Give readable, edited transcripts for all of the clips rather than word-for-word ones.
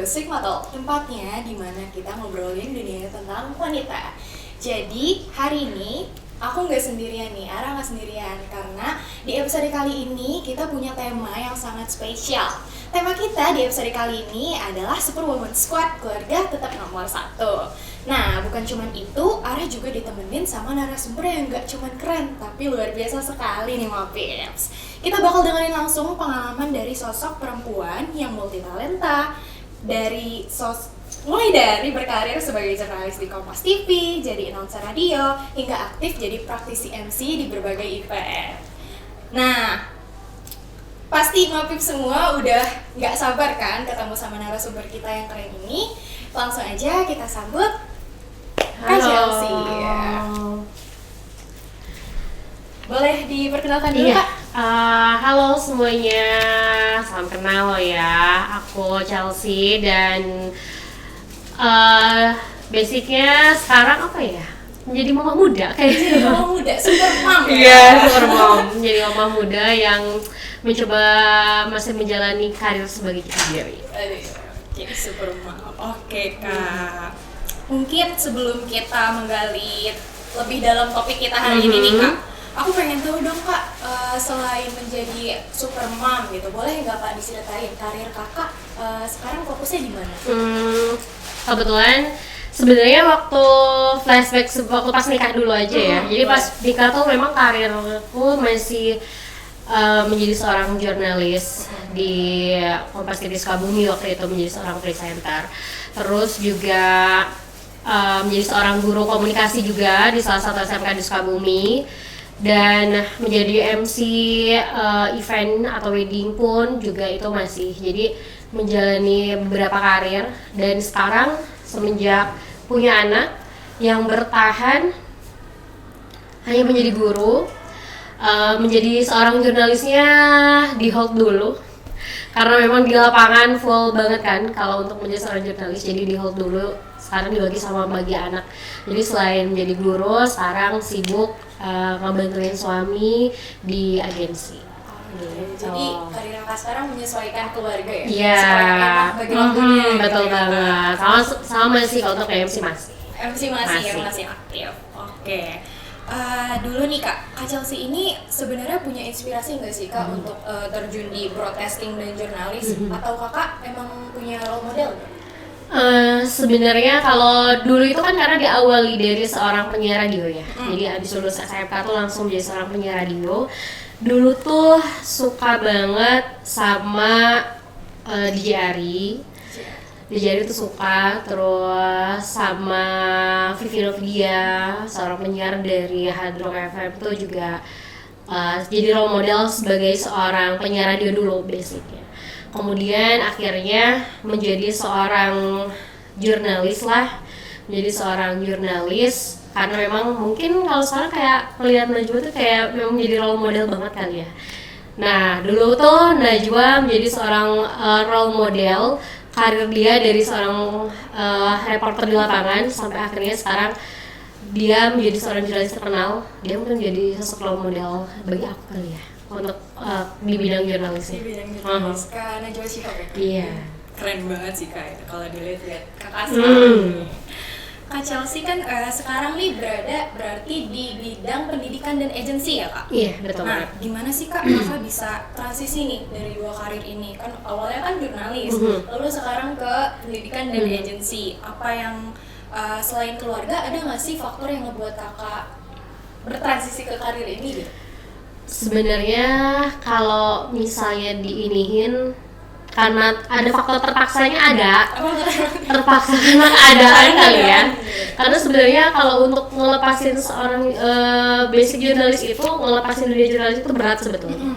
Sigma Talk, tempatnya di mana kita ngobrolin dunia tentang wanita. Jadi hari ini aku nggak sendirian nih, Ara nggak sendirian karena di episode kali ini kita punya tema yang sangat spesial. Tema kita di episode kali ini adalah Superwoman Squad, keluarga tetap nomor 1. Nah, bukan cuman itu, Ara juga ditemenin sama narasumber yang nggak cuman keren, tapi luar biasa sekali nih Mapips. Kita bakal dengerin langsung pengalaman dari sosok perempuan yang multitalenta, mulai dari berkarir sebagai jurnalis di Kompas TV, jadi announcer radio, hingga aktif jadi praktisi MC di berbagai event. Nah, pasti Mapip semua udah nggak sabar kan ketemu sama narasumber kita yang keren ini. Langsung aja kita sambut Kak Chelsea. Boleh diperkenalkan dulu, Kak? Halo semuanya, salam kenal lo ya. Aku Chelsea dan basicnya sekarang apa ya? Menjadi mama muda kayaknya. Mama muda, super mom ya? Iya, super mom. Menjadi mama muda yang mencoba masih menjalani karir sebagai sendiri. Jadi super mom. Oke, Kak. Mungkin sebelum kita menggali lebih dalam topik kita hari ini nih, Kak, aku pengen tahu dong, Kak, selain menjadi super mom gitu, boleh nggak Kak diceritain karir Kakak sekarang fokusnya di mana? Kebetulan sebenarnya waktu flashback waktu pas nikah dulu aja ya. Jadi pas nikah tuh memang karirku masih menjadi seorang jurnalis di Kompas TV Sukabumi waktu itu, menjadi seorang presenter. Terus juga menjadi seorang guru komunikasi juga di salah satu SMK di Sukabumi, dan menjadi MC event atau wedding pun juga itu masih. Jadi menjalani beberapa karir, dan sekarang semenjak punya anak yang bertahan hanya menjadi guru, menjadi seorang jurnalisnya di hold dulu karena memang di lapangan full banget kan kalau untuk menjadi seorang jurnalis, jadi di hold dulu. Sekarang dibagi sama bagi anak. Jadi selain menjadi guru, sekarang sibuk ngebantuin suami di agensi. Jadi karir Kakak sekarang menyesuaikan keluarga ya? Iya. Bagi waktunya. Betul gitu, banget. Sama sih kalau untuk MC masih. MC masih aktif. Oke. Dulu nih Kak Chelsea ini sebenarnya punya inspirasi nggak sih Kak untuk terjun di broadcasting dan jurnalis, atau Kakak emang punya role model? Sebenarnya kalau dulu itu kan karena diawali dari seorang penyiar radio ya. Jadi abis lulus SMK tuh langsung jadi seorang penyiar radio. Dulu tuh suka banget sama DJ Ari. DJ Ari tuh suka, terus sama Vivi Novia, seorang penyiar dari Hard Rock FM tuh juga jadi role model sebagai seorang penyiar radio dulu basicnya. Kemudian akhirnya menjadi seorang jurnalis karena memang mungkin kalau sekarang kayak melihat Najwa tuh kayak memang menjadi role model banget kali ya. Nah dulu tuh Najwa menjadi seorang role model, karir dia dari seorang reporter di lapangan sampai akhirnya sekarang dia menjadi seorang jurnalis terkenal. Dia mungkin menjadi sosok role model bagi aku kali ya untuk di bidang jurnalisnya. Di bidang jurnalis, Kak Najwa Shihab ya? Iya. Keren banget sih Kak itu kalau dilihat-lihat Kakak sekarang. Kak Chelsea kan sekarang nih berarti di bidang pendidikan dan agensi ya Kak? Iya, betul. Nah, gimana sih Kak Kakak bisa transisi nih dari dua karir ini? Kan awalnya kan jurnalis, lalu sekarang ke pendidikan dan agensi. Apa yang selain keluarga, ada nggak sih faktor yang ngebuat Kakak bertransisi ke karir ini gitu? Sebenarnya kalau misalnya diinihin, karena ada faktor terpaksanya terpaksa karena keadaan kali ya. Karena sebenarnya kalau untuk ngelepasin seorang basic jurnalis itu, ngelepasin dunia jurnalis itu berat sebetulnya.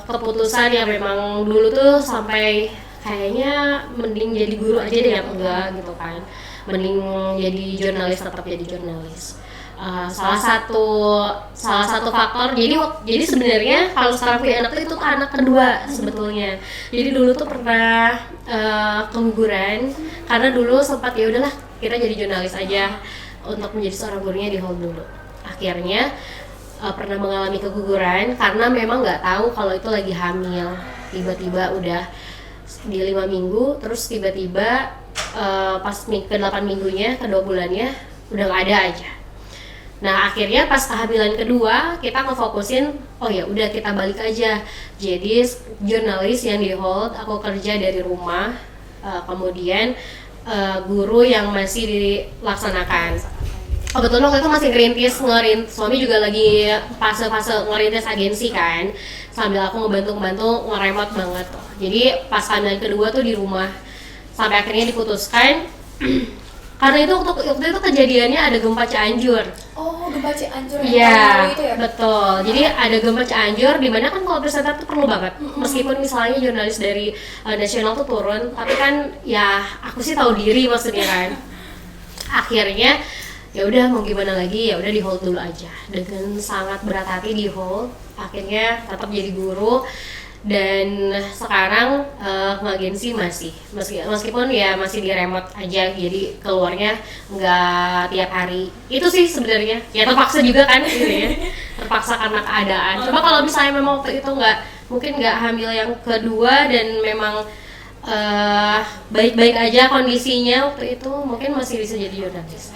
Keputusan yang memang dulu tuh sampai kayaknya mending jadi guru aja deh yang enggak gitu kan. Mending jadi jurnalis, tetap jadi jurnalis. Salah satu faktor, jadi sebenarnya kalau sekarang punya anak itu anak kedua sebetulnya. Jadi dulu tuh pernah keguguran karena dulu sempat ya udahlah kita jadi jurnalis aja untuk menjadi seorang gurunya di hold dulu. Akhirnya pernah mengalami keguguran karena memang nggak tahu kalau itu lagi hamil, tiba-tiba udah di 5 minggu, terus tiba-tiba pas ke 8 minggunya, ke 2 bulannya udah nggak ada aja. Nah akhirnya pas kehamilan kedua kita ngefokusin, oh ya udah kita balik aja. Jadi jurnalis yang di hold, aku kerja dari rumah, kemudian guru yang masih dilaksanakan. Kebetulan waktu itu masih ngerintis, suami juga lagi fase-fase ngerintis agensi kan, sambil aku ngebantu ngeremot banget. Jadi pas kehamilan kedua tuh di rumah, sampai akhirnya diputuskan karena itu waktu itu kejadiannya ada gempa Cianjur. Oh, gempa Cianjur yang Iya, itu ya? betul. Jadi ada gempa Cianjur di mana kan kalau presenter tuh perlu banget. Meskipun misalnya jurnalis dari nasional tuh turun, tapi kan ya aku sih tahu diri maksudnya kan. Akhirnya ya udah mau gimana lagi, ya udah di hold dulu aja. Dengan sangat berat hati di hold, akhirnya tetap jadi guru. Dan sekarang ngagensi meskipun ya masih di remote aja, jadi keluarnya nggak tiap hari. Itu sih sebenarnya ya terpaksa juga kan gitu ya, terpaksa karena keadaan. Coba kalau misalnya memang waktu itu mungkin nggak hamil yang kedua dan memang baik-baik aja kondisinya waktu itu, mungkin masih bisa jadi jurnalis.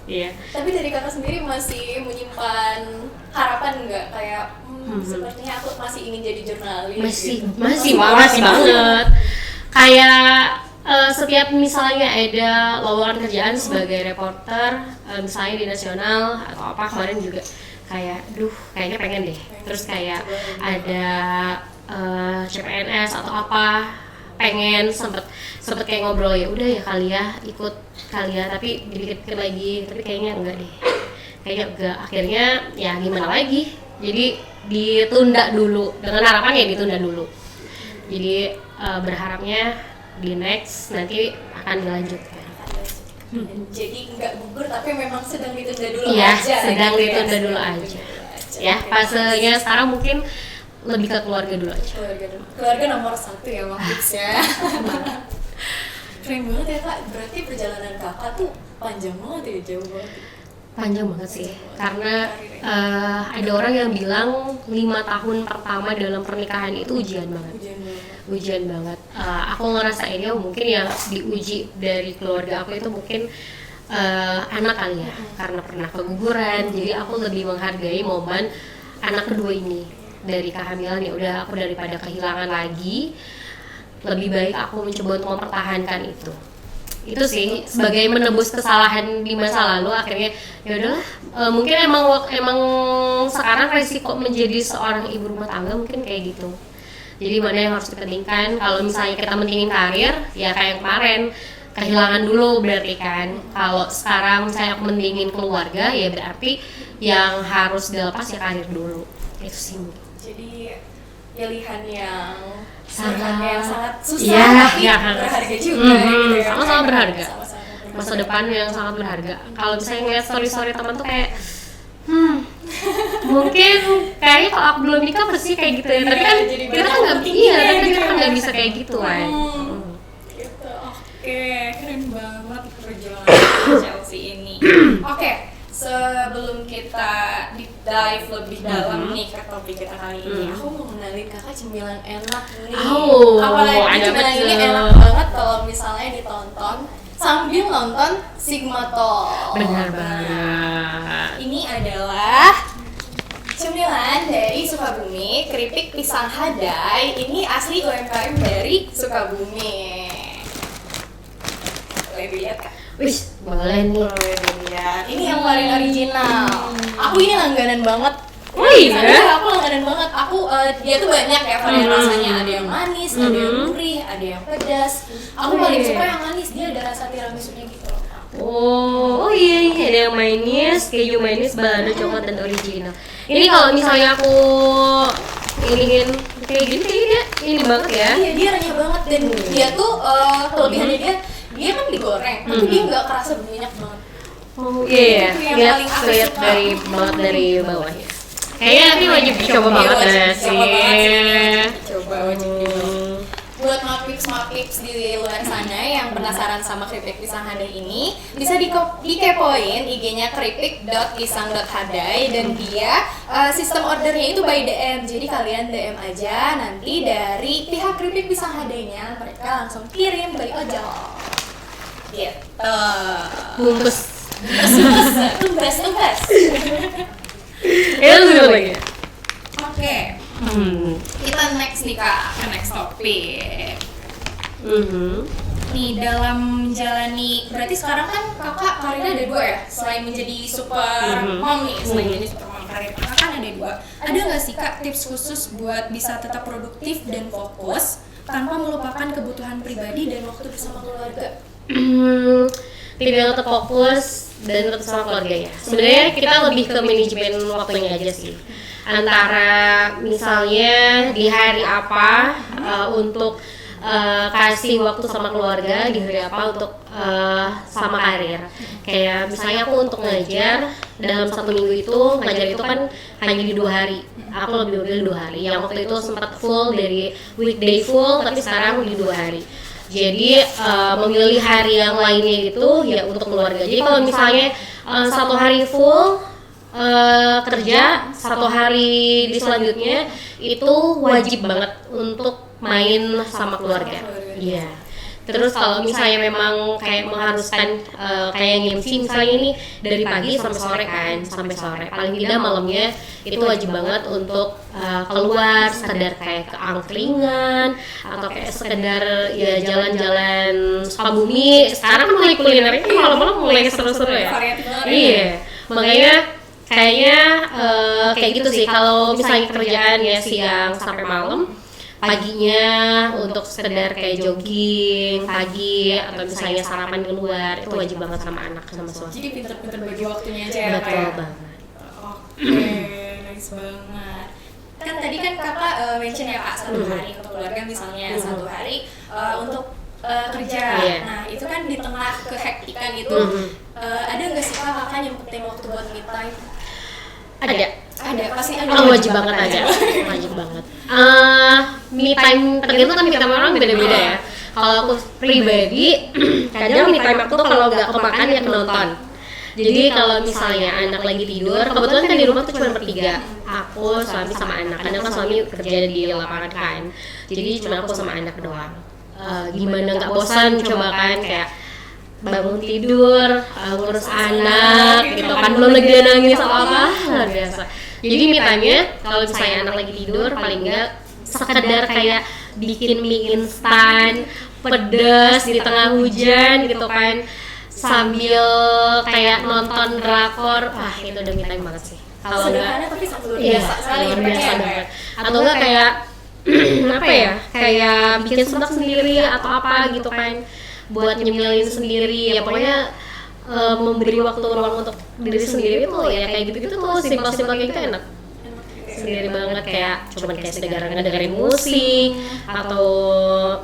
Iya. Tapi dari kakak sendiri masih menyimpan harapan nggak kayak sepertinya aku masih ingin jadi jurnalis? Masih banget. Kayak setiap misalnya ada lowongan kerjaan sebagai reporter, misalnya di nasional atau apa, kemarin juga kayak, kayaknya pengen deh. Terus kayak ada CPNS atau apa, pengen sempet kayak ngobrol, ya udah ya kali ya ikut kali ya, tapi dipikir lagi, tapi kayaknya enggak deh, akhirnya ya gimana lagi, jadi ditunda dulu, dengan harapan ya ditunda dulu, jadi berharapnya di next nanti akan dilanjutkan. Jadi nggak gugur tapi memang sedang ditunda dulu Iya, aja. sedang ditunda dulu aja. Ya, fasenya sekarang mungkin lebih ke keluarga dulu aja. Keluarga nomor 1 ya Mak Tips ya. Keren banget ya Kak, berarti perjalanan kakak tuh panjang banget ya, jauh banget. Panjang banget sih, karena ada orang yang bilang 5 tahun pertama dalam pernikahan itu ujian banget. Ujian banget. Aku ngerasainnya mungkin yang diuji dari keluarga aku itu mungkin anak kali ya, karena pernah keguguran, jadi aku lebih menghargai momen anak kedua ini. Dari kehamilan ya udah, aku daripada kehilangan lagi, lebih baik aku mencoba untuk mempertahankan itu sih sebagai menebus kesalahan di masa lalu. Akhirnya ya udahlah, mungkin emang sekarang resiko menjadi seorang ibu rumah tangga mungkin kayak gitu. Jadi mana yang harus dipentingkan, kalau misalnya kita mentingin karir ya kayak yang kemarin kehilangan dulu berarti kan. Kalau sekarang saya mentingin keluarga ya berarti yang harus dilepas ya karir dulu. Itu sih. Jadi pilihan yang sangat susah tapi berharga juga gitu ya. Sama-sama berharga. Sama-sama Masa depan yang sangat berharga. Kalau misalnya ngeliat story teman tuh kayak mungkin kayaknya kalau aku belum nikah pasti kayak gitu ya. Tapi kan kita kan nggak bisa kayak gitu kan. Gitu. Oke, keren banget perjalanan Chelsea ini. Oke. Sebelum kita deep dive lebih dalam nih ke topik kita kali ini, aku mau kenalin kakak cemilan enak nih. Apalagi cemilan ini enak banget kalau misalnya ditonton sambil nonton Sigma Talk. Benar banget. Ini adalah cemilan dari Sukabumi, keripik pisang hadai. Ini asli UMKM dari Sukabumi. Boleh dilihat Kak? Wih, boleh nih. Ini yang paling original. Aku ini langganan banget. Oh iya? Aku langganan banget. Dia tuh banyak ya varian rasanya. Ada yang manis, ada yang gurih, ada yang pedas. Aku paling suka yang manis. Dia ada rasa tiramisunya gitu loh. Oh iya, ada yang manis, keju manis, balado coklat dan original. Ini kalau misalnya aku ingin kayak gini, kayaknya ini banget ya. Iya, dia renyah banget dan dia tuh kelebihannya dia kan digoreng, tapi dia nggak kerasa berminyak banget. Oh iya, lihat dari bawah ya. Kayaknya ini wajib dicoba banget sih. Coba wajib dicoba. Buat Mak Tips semua pips di luar sana yang penasaran sama keripik pisang hadai ini, bisa dikepoin IG-nya keripik.pisang.hadai, dan dia sistem ordernya itu by DM. Jadi kalian DM aja, nanti dari pihak keripik pisang hadainya mereka langsung kirim balik ojol. Gitu. Bungkus. Tugas. Itu dulu lagi. Oke. Kita next nih Kak, ke next topik. Nih, dalam menjalani, berarti sekarang kan kakak karirnya ada 2 ya? Selain menjadi super mom nih, selain jadi super mom, karir kakak kan ada 2. Ada nggak sih Kak tips khusus buat bisa tetap produktif dan fokus tanpa melupakan kebutuhan pribadi dan waktu bersama keluarga? Tidak tetap fokus dan tetap sama keluarga ya. Sebenarnya kita lebih ke manajemen waktunya aja sih. Antara misalnya di hari apa untuk kasih waktu sama keluarga, di hari apa untuk sama karir. Kayak misalnya aku untuk ngajar dalam 1 minggu itu, ngajar itu kan hanya di 2 hari. Aku lebih memilih 2 hari. Yang waktu itu sempat full dari weekday full, tapi sekarang di 2 hari. Jadi memilih hari yang lainnya itu ya untuk keluarga. Jadi kalau misalnya 1 hari full kerja, 1 hari di selanjutnya itu wajib banget untuk main sama keluarga. Iya. Terus kalau misalnya memang kayak mengharuskan kayak MC misalnya ini dari pagi sampai sore kan, sampai sore. Paling tidak malamnya itu wajib banget untuk keluar, sekedar kayak ke angkringan atau kayak sekedar ya jalan-jalan Sukabumi. Sekarang kan mulai kulinernya kan malam-malam mulai seru-seru ya. Iya. Makanya kayaknya kayak gitu sih. Kalau misalnya kerjaan ya siang sampai malam, paginya untuk sekedar kayak jogging pagi atau misalnya sarapan di luar, itu wajib banget sama anak sama suami. Jadi pinter-pinter bagi waktunya aja ya. Betul banget. Oke, nice banget. Kan tadi kan kakak mention ya Kak, 1 hari untuk keluarga misalnya, 1 hari untuk kerja. Nah itu kan di tengah kehektikan itu ada nggak sih kakak nyempetin waktu buat me time? Ada, pasti ada. Wajib banget aja. Wajib banget. Me time tergantung kan me time orang beda-beda ya. Kalau aku pribadi, kadang me time aku kalau nggak kemakan ya ke nonton. Jadi kalau misalnya anak lagi tidur, kebetulan kan di rumah tuh cuma bertiga, aku, suami sama anak. Kadang kan suami kerja di lapangan kan, jadi cuma aku sama anak doang. Gimana nggak bosan coba kan kayak bangun tidur, ngurus anak gitu kan, belum lagi dia nangis apa luar biasa. Jadi me time-nya kalau misalnya anak lagi tidur paling enggak sekedar kayak bikin mie instan pedas di tengah hujan gitu kan, sambil kayak nonton drakor. Wah itu udah me time banget sih. Kalau enggak tapi luar biasa banget. Atau enggak kayak apa ya, kayak bikin seblak sendiri atau apa gitu kan, buat nyemilin sendiri ya, pokoknya memberi waktu ruang untuk diri sendiri itu ya kayak gitu-gitu tuh, simpel-simpel kayak gitu enak sendiri banget. Kayak cuman kayak sekedar ngedengerin musik atau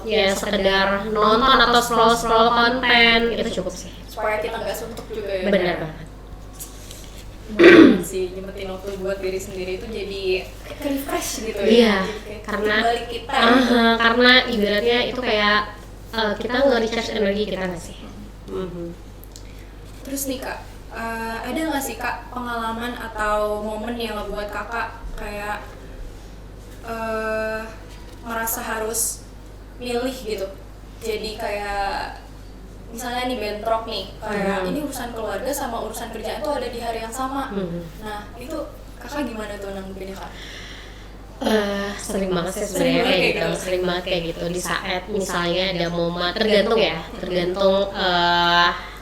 ya sekedar nonton atau scroll konten, itu cukup sih supaya kita nggak suntuk juga ya. benar banget. Sih nyempetin waktu buat diri sendiri itu jadi kayak refresh gitu ya. Iya, kayak karena balik kita karena ibaratnya itu kayak kita nge-recharge energi kita nggak sih? Terus nih Kak, ada nggak sih Kak pengalaman atau momen yang ngebuat Kakak kayak merasa harus milih gitu? Jadi kayak misalnya nih bentrok nih, kayak ini urusan keluarga sama urusan kerjaan tuh ada di hari yang sama. Nah itu Kakak gimana tuh nanggepinnya Kak? Sering banget sih sebenarnya kayak gitu, sering banget kayak gitu di saat misalnya ada momen, tergantung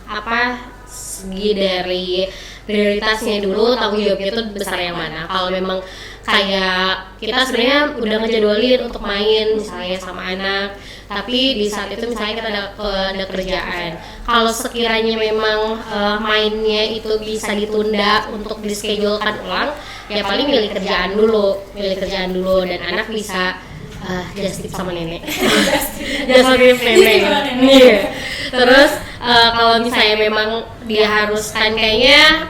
apa segi dari prioritasnya dulu, tanggung jawabnya itu besar yang mana. Kalau memang kayak kita sebenarnya udah ngejadwalin untuk main misalnya sama anak, tapi di saat itu misalnya kita ada kerjaan, kalau sekiranya memang mainnya itu bisa ditunda untuk dischedulekan ulang, ya paling milih kerjaan dulu dan anak bisa just tip sama nenek. Just tip nenek. Iya. Terus kalau misalnya memang dia haruskan kayaknya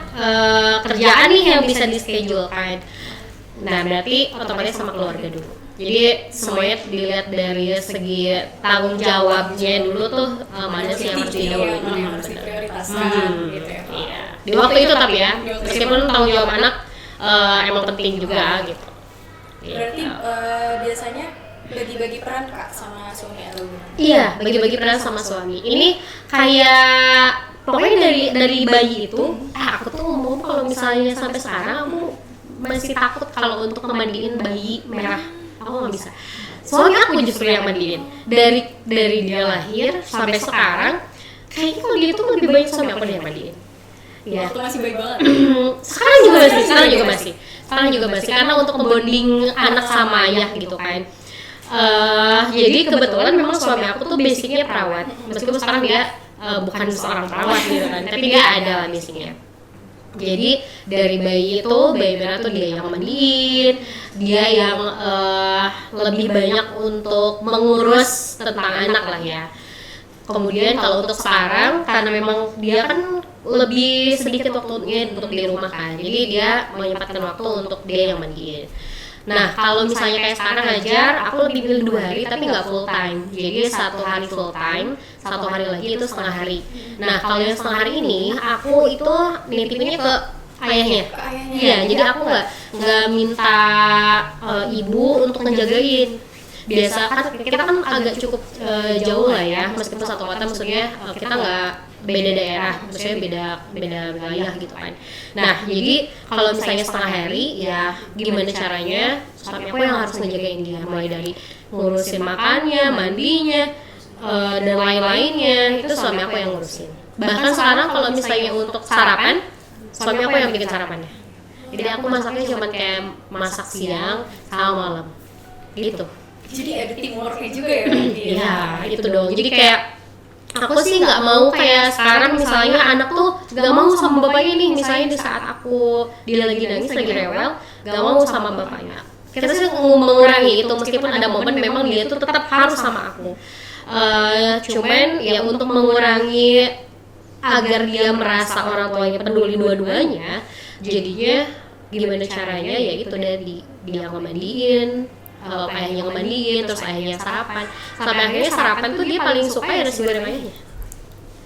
kerjaan nih yang bisa dischedulekan, nah berarti otomatis sama keluarga dulu. Jadi semuanya dilihat dari segi tanggung jawabnya dulu tuh mana sih yang harus didahuluin. yang harus diprioritaskan gitu ya. Iya. Di waktu itu tapi ya, meskipun tanggung jawab anak emang penting juga gitu. Berarti biasanya bagi-bagi peran Kak sama suami atau gimana? Iya, bagi-bagi peran sama suami. Ini kayak pokoknya dari bayi itu, aku tuh mau kalau misalnya sampai sekarang aku masih takut kalau untuk ngemandiin bayi merah. Aku nggak bisa. Suami aku justru yang mandiin. Dari dia lahir sampai sekarang, kayaknya kalau dia tuh lebih banyak suami aku yang mandiin. Ya. Waktu masih baik banget. Sekarang juga masih karena untuk ngebonding anak sama ayah gitu kan. Jadi kebetulan memang suami aku tuh basicnya perawat, meskipun sekarang dia bukan seorang perawat gitu kan, tapi dia ada lah basicnya. Jadi dari bayi merah tuh dia yang mandiin, dia yang lebih banyak untuk mengurus tentang anak lah ya. Kemudian kalau untuk sekarang, karena memang dia kan lebih sedikit waktunya untuk di rumah kan, jadi dia menyempatkan waktu untuk dia yang mandiin. Nah, kalau misalnya kayak sekarang ngajar, aku lebih milih 2 hari tapi nggak full time. Jadi 1 hari full time, 1 hari lagi itu setengah hari. Nah, kalau yang setengah hari ini, aku itu nitipinnya ke ayahnya. Iya, jadi aku nggak minta ibu untuk ngejagain. Biasa kan kita kan agak cukup jauh lah ya, meskipun satu kota, maksudnya kita nggak beda daerah, maksudnya beda wilayah gitu kan. Nah, jadi kalau misalnya setengah hari, ya gimana caranya suami aku yang harus ngejagain dia, mulai dari ngurusin makannya, mandinya, dan lain-lainnya, itu suami aku yang ngurusin. Bahkan sekarang kalau misalnya untuk sarapan, suami aku yang bikin sarapannya. Jadi aku masaknya cuma kayak masak siang sama malam, gitu. Jadi ada teamworknya juga ya berarti. Iya, itu dong. Jadi kayak aku sih nggak mau kayak sekarang misalnya anak tuh nggak mau sama bapaknya nih, misalnya di saat dia lagi nangis, lagi rewel, nggak mau sama bapaknya. Kita sih mengurangi itu, meskipun ada momen memang dia tuh tetap harus sama aku. Cuman ya untuk mengurangi agar dia merasa orang tuanya peduli dua-duanya, jadinya gimana caranya ya itu dari dia ngemandiin, ayahnya ngemandiin, terus ayahnya sarapan. Sampai akhirnya sarapan tuh dia paling suka ya nasi goreng ayahnya.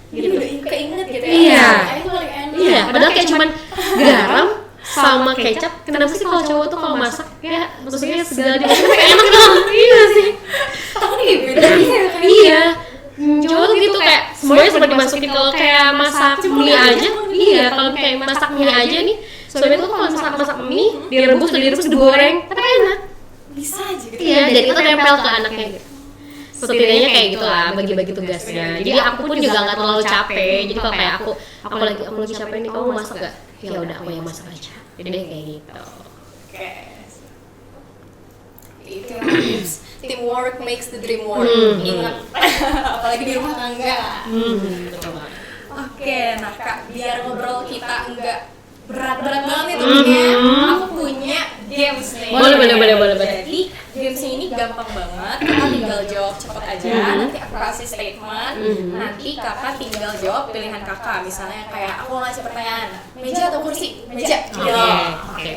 Jadi udah keinget gitu ya. Iya. Ayah tuh paling enak. Iya, padahal kayak cuman garam sama kecap. Kenapa sih kalau cowok tuh kalau masak ya maksudnya segala dimasukin kayak enak dong. Iya sih. Tahu nih beda ya kan. Iya. Cowok tuh gitu kayak semuanya sempat dimasukin. Kalau kayak masak mie aja, iya, kalau kayak masak mie aja nih, suami tuh kalau masak mie direbus digoreng, tapi enak. Bisa aja gitu. Iya, dan itu nempel ke anaknya gitu. Setidaknya kayak gitulah, bagi-bagi tugasnya. Jadi aku pun juga nggak terlalu capek. Jadi kalau kayak aku lagi capek nih, kamu masak nggak? Ya udah aku yang masak aja. Jadi kayak gitu. Oke. Itu yang tips. Teamwork makes the dream work. Ingat, apalagi di rumah tangga. Betul banget. Oke, nah Kak, biar ngobrol kita enggak berat-berat banget nih topiknya, aku punya games nih. Boleh. Jadi games ini gampang banget, kakak tinggal jawab cepet aja. Nanti aku kasih statement, nanti kakak tinggal jawab pilihan kakak. Misalnya kayak aku ngasih pertanyaan, meja atau kursi? Meja. Oke.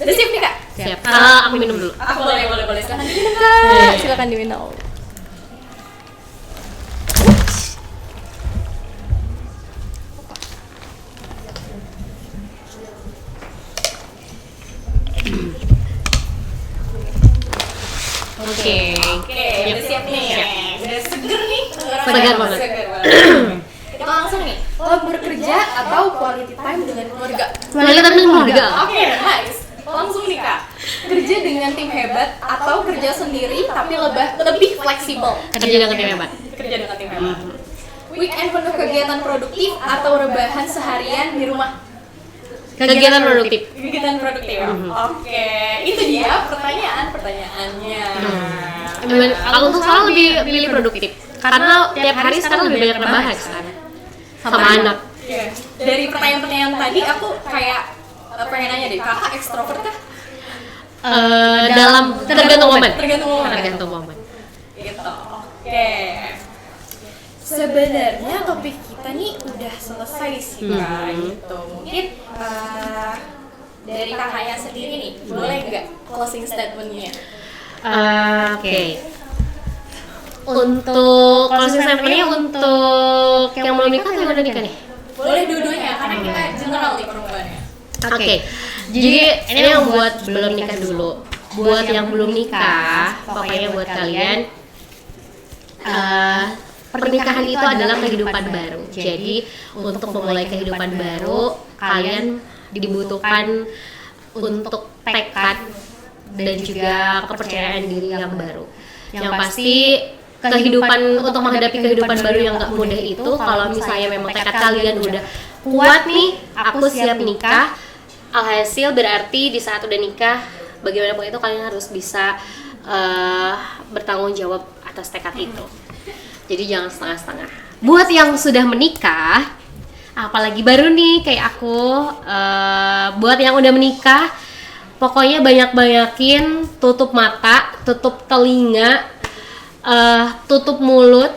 Udah siap nih Kak? Siap. Aku minum dulu. Aku boleh. Silakan diminum Kak. Silakan diminum. Oke, udah siap nih. Udah seger nih. Segar banget. Kita langsung nih. Lo bekerja atau quality time dengan keluarga? Quality time dengan keluarga. Oke, nice. Langsung nih Kak. Kerja dengan tim hebat atau kerja sendiri tapi lebih fleksibel? Kerja dengan tim hebat. Kerja dengan tim hebat. Weekend penuh kegiatan produktif atau rebahan seharian di rumah? Kegiatan produktif. Kegiatan produktif. Oke, itu dia pertanyaannya. Kalau untuk sekarang lebih pilih produktif, karena tiap hari sekarang lebih banyak rebahan sekarang sama anak. Oke. Dari pertanyaan-pertanyaan tadi aku kayak pengen nanya deh, kakak ekstrovert kah? Dalam tergantung momen. Tergantung momen. Gitu. Oke. Sebenarnya topik kita nih udah selesai sih Kak, gitu. Mungkin dari kakaknya sendiri nih, boleh nggak closing statement-nya? Oke. Untuk closing ceremony untuk yang belum nikah atau yang udah nikah nih? Boleh dua-duanya karena kita general nih perempuannya. Oke. Jadi ini yang buat belum nikah dulu. Buat yang belum nikah, pokoknya buat kalian pernikahan itu adalah kehidupan baru. Jadi untuk memulai kehidupan baru, kalian dibutuhkan untuk tekad dan juga kepercayaan diri yang baru. Yang pasti kehidupan untuk menghadapi kehidupan baru yang gak mudah itu, kalau misalnya memang tekad kalian udah kuat nih, aku siap nikah, alhasil berarti di saat udah nikah, bagaimanapun itu kalian harus bisa bertanggung jawab atas tekad itu. Jadi jangan setengah-setengah. Buat yang sudah menikah, apalagi baru nih kayak aku, buat yang udah menikah, pokoknya banyak-banyakin tutup mata, tutup telinga, tutup mulut.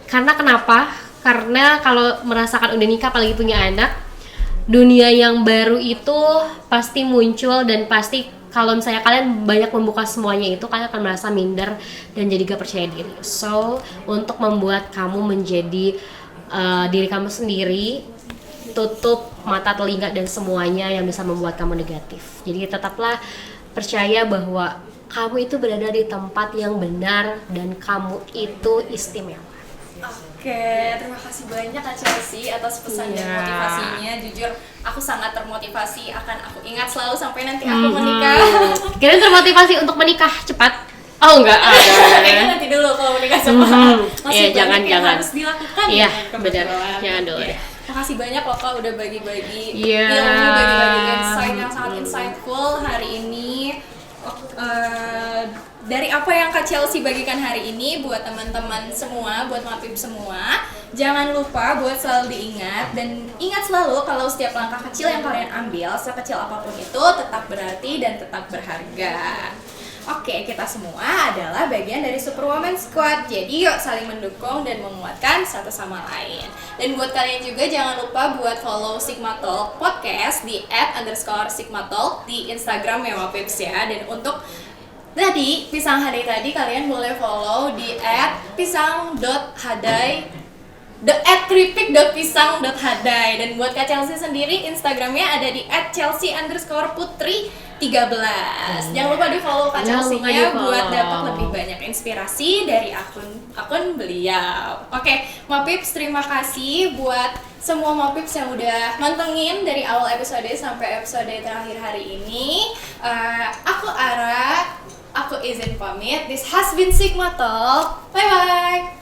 Karena kenapa? Karena kalau merasakan udah nikah apalagi punya anak, dunia yang baru itu pasti muncul dan pasti kalau misalnya kalian banyak membuka semuanya itu, kalian akan merasa minder dan jadi gak percaya diri. So, untuk membuat kamu menjadi diri kamu sendiri, tutup mata, telinga, dan semuanya yang bisa membuat kamu negatif. Jadi tetaplah percaya bahwa kamu itu berada di tempat yang benar dan kamu itu istimewa. Oke, terima kasih banyak Kak Chelsea atas pesan dan motivasinya. Jujur, aku sangat termotivasi, akan aku ingat selalu sampai nanti aku menikah. Kalian termotivasi untuk menikah cepat? Oh enggak, kayaknya nanti dulu kalau menikah cepat. Masih banyak yang harus dilakukan. Iya, benar. Jangan dulu ya. Makasih banyak loh Kak udah bagi-bagi Iya. ilmu, bagi-bagi insight yang sangat insightful hari ini. Dari apa yang Kak Chelsea bagikan hari ini buat teman-teman semua, buat Mapip semua, jangan lupa buat selalu diingat dan ingat selalu kalau setiap langkah kecil yang kalian ambil, sekecil apapun itu tetap berarti dan tetap berharga. Oke, kita semua adalah bagian dari Superwoman Squad. Jadi yuk saling mendukung dan menguatkan satu sama lain. Dan buat kalian juga jangan lupa buat follow Sigma Talk Podcast di @_sigmatalk di Instagram ya Mapips ya. Dan untuk tadi pisang hadai tadi kalian boleh follow di @pisang.hadai @kripik.pisang.hadai. Dan buat Kak Chelsea sendiri Instagramnya ada di @chelsea_putri13. Jangan lupa di follow Kak Chelsea-nya buat dapat lebih banyak inspirasi dari akun beliau. Oke, Mapips terima kasih buat semua Mapips yang udah mantengin dari awal episode sampai episode terakhir hari ini. Aku Ara, aku izin pamit. This has been Sigma Talk. Bye bye.